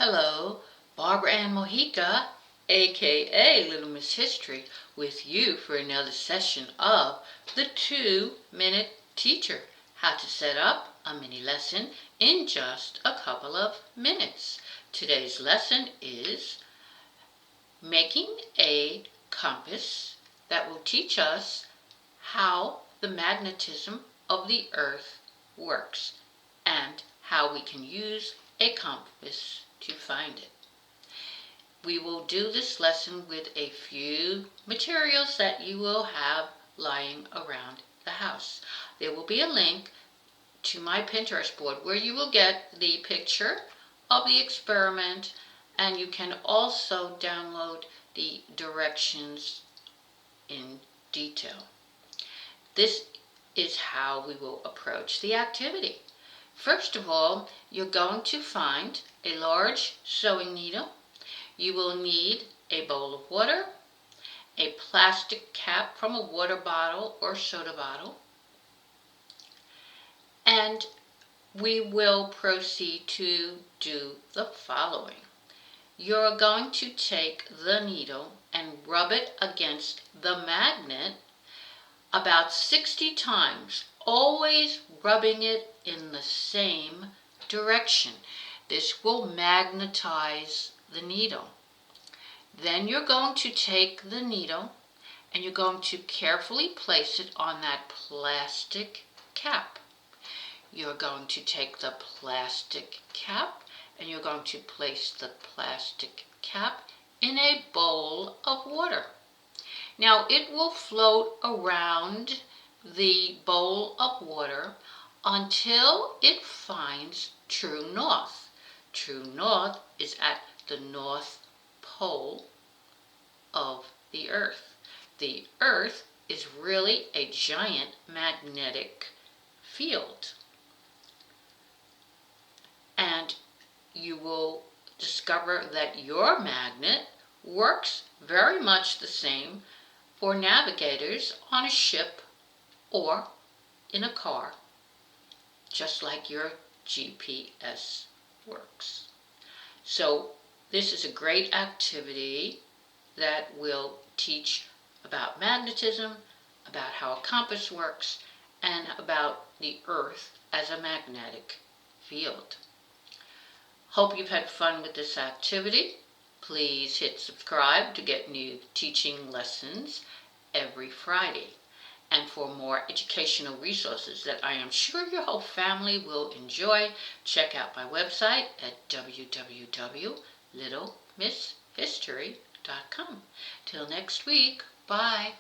Hello, Barbara Ann Mojica, aka Little Miss History, with you for another session of the 2-Minute Teacher, how to set up a mini lesson in just a couple of minutes. Today's lesson is making a compass that will teach us how the magnetism of the earth works and how we can use a compass to find it. We will do this lesson with a few materials that you will have lying around the house. There will be a link to my Pinterest board where you will get the picture of the experiment, and you can also download the directions in detail. This is how we will approach the activity. First of all, you're going to find a large sewing needle. You will need a bowl of water, a plastic cap from a water bottle or soda bottle, and we will proceed to do the following. You're going to take the needle and rub it against the magnet about 60 times, always rubbing it in the same direction. This will magnetize the needle. Then you're going to take the needle and you're going to carefully place it on that plastic cap. You're going to take the plastic cap and you're going to place the plastic cap in a bowl of water. Now it will float around the bowl of water until it finds true north. True north is at the North Pole of the Earth. The Earth is really a giant magnetic field. And you will discover that your magnet works very much the same for navigators on a ship or in a car, just like your GPS works. So this is a great activity that will teach about magnetism, about how a compass works, and about the earth as a magnetic field. Hope you've had fun with this activity. Please hit subscribe to get new teaching lessons every Friday. And for more educational resources that I am sure your whole family will enjoy, check out my website at www.littlemisshistory.com. Till next week, bye.